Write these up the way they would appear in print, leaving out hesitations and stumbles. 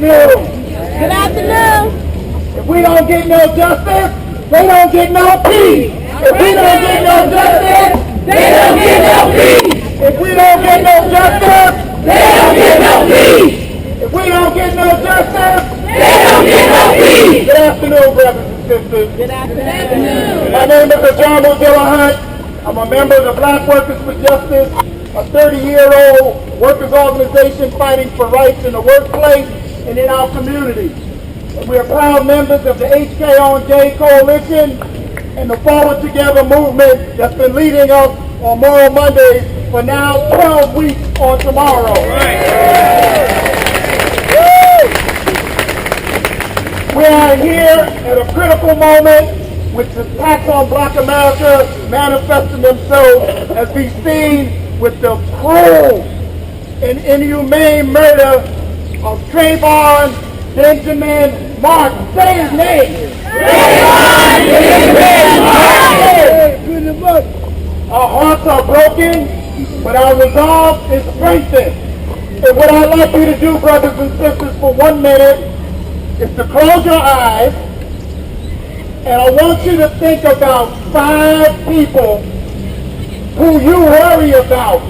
afternoon. Good afternoon. If we don't get no justice, they don't get no peace. If we don't get no justice, they don't get no peace. If we don't get no justice, they don't get no peace. If we don't get no justice, they don't get no peace. Good afternoon, brothers and sisters. Good afternoon. My name is Travon. I'm a member of the Black Workers for Justice, a 30-year-old workers' organization fighting for rights in the workplace and in our communities. And we are proud members of the HKonJ coalition and the Forward Together movement that's been leading us on Moral Mondays for now 12 weeks on tomorrow. We are here at a critical moment with the attacks on Black America manifesting themselves as we seen with the cruel and inhumane murder of Travon Benjamin Martin. Say his name. Travon Benjamin Martin. Our hearts are broken, but our resolve is strengthened. And what I'd like you to do, brothers and sisters, for 1 minute is to close your eyes, and I want you to think about 5 people who you worry about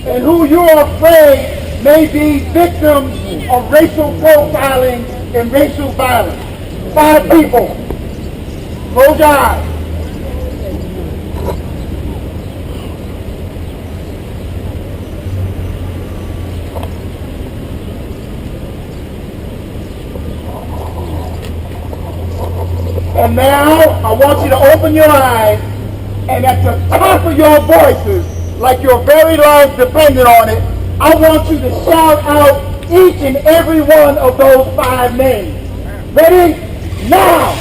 and who you are afraid may be victims of racial profiling and racial violence. 5 people. Close your eyes. And now, I want you to open your eyes, and at the top of your voices, like your very lives depended on it, I want you to shout out each and every one of those 5 names. Ready? Now!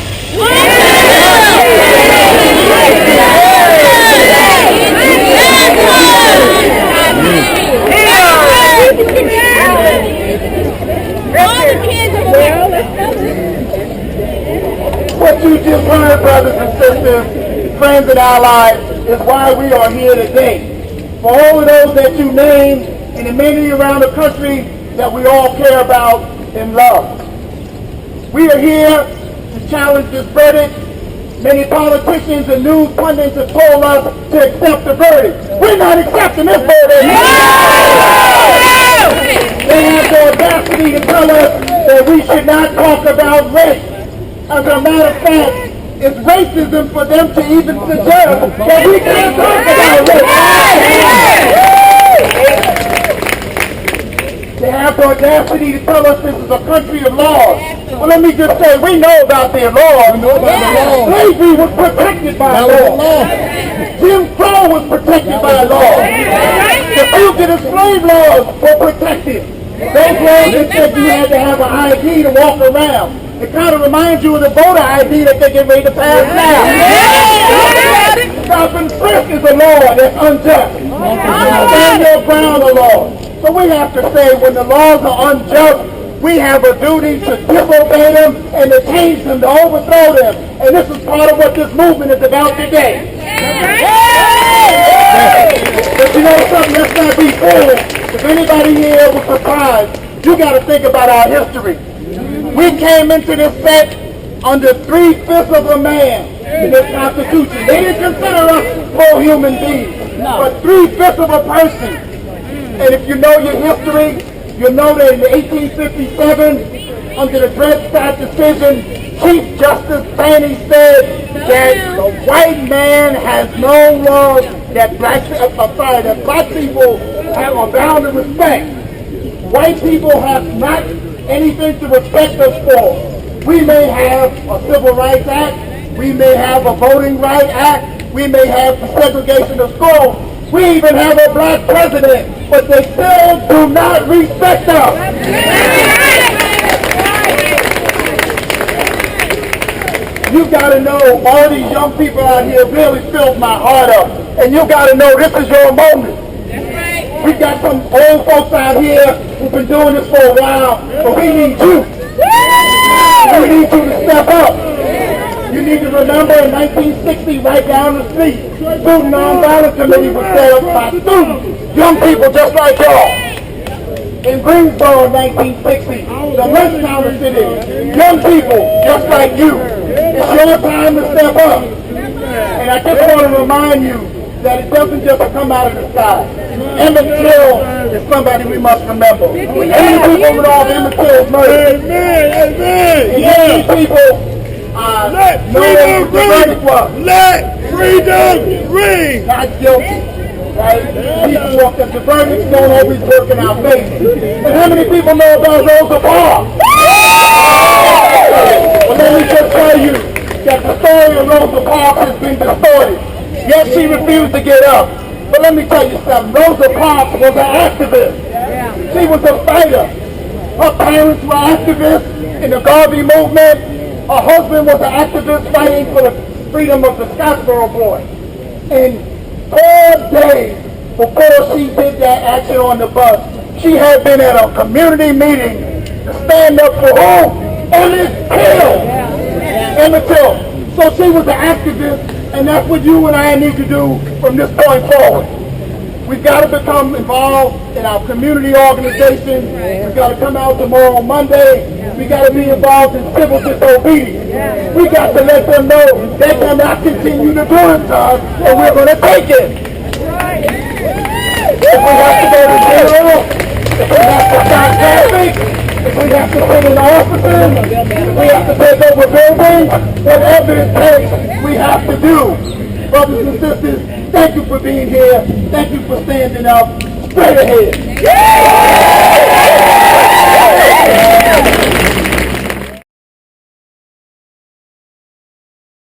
What you just heard, brothers and sisters, friends and allies, is why we are here today. For all of those that you named, and the many around the country that we all care about and love. We are here to challenge this verdict. Many politicians and news pundits have told us to accept the verdict. We're not accepting this verdict. They have the audacity to tell us that we should not talk about race. As a matter of fact, it's racism for them to even suggest that we can't talk about race. They have the audacity to tell us this is a country of laws. Well, let me just say, we know about their laws. Slavery was protected by law. Jim Crow was protected by law. The fugitive slave laws were protected. Those laws that said you had to have an ID to walk around. It kind of reminds you of the voter ID that they get ready to pass now. Stop and frisk is a law that's unjust. Stand your ground, the law. So we have to say, when the laws are unjust, we have a duty to disobey them and to change them, to overthrow them. And this is part of what this movement is about today. But you know something, let's not be fooled. If anybody here was surprised, you got to think about our history. We came into this set under 3/5 of a man in this Constitution. They didn't consider us full human beings, but 3/5 of a person. And if you know your history, you know that in 1857, under the Dred Scott decision, Chief Justice Taney said that the white man has no laws that black people are bound to respect. White people have not anything to respect us for. We may have a Civil Rights Act, we may have a Voting Rights Act, we may have the segregation of schools, we even have a black president, but they still do not respect us. You gotta know, all these young people out here really filled my heart up, and you gotta know this is your moment. We got some old folks out here who've been doing this for a while, but we need you. We need you to step up. You need to remember in 1960, right down the street, Student Nonviolence Committee was set up by students, young people just like y'all. in Greensboro in 1960, the lunch counter city. Young people, just like you, it's your time to step up. And I just want to remind you that it doesn't just come out of the sky. Emmett Till is somebody we must remember. Many people with all Emmett Till's murder. Many people let know freedom what the verdict was. ring! Let freedom ring! Not guilty. Right? People walk up, the verdicts don't always work in our favor. And how many people know about Rosa Parks? Well, let me just tell you that the story of Rosa Parks has been distorted. Yes, she refused to get up. But let me tell you something. Rosa Parks was an activist. She was a fighter. Her parents were activists in the Garvey movement. Her husband was an activist fighting for the freedom of the Scottsboro boy. And 4 days before she did that action on the bus, she had been at a community meeting to stand up for who? Emmett Till. Emmett Till. So she was an activist, and that's what you and I need to do from this point forward. We've got to become involved in our community organization. We've got to come out tomorrow on Monday. We got to be involved in civil disobedience. We got to let them know they cannot continue to do it to us, and we're going to take it. If we have to go to jail, if we have to stop traffic, if we have to put in offices, if we have to take over buildings, whatever it takes, we have to do. Brothers and sisters, thank you for being here. Thank you for standing up. Straight ahead.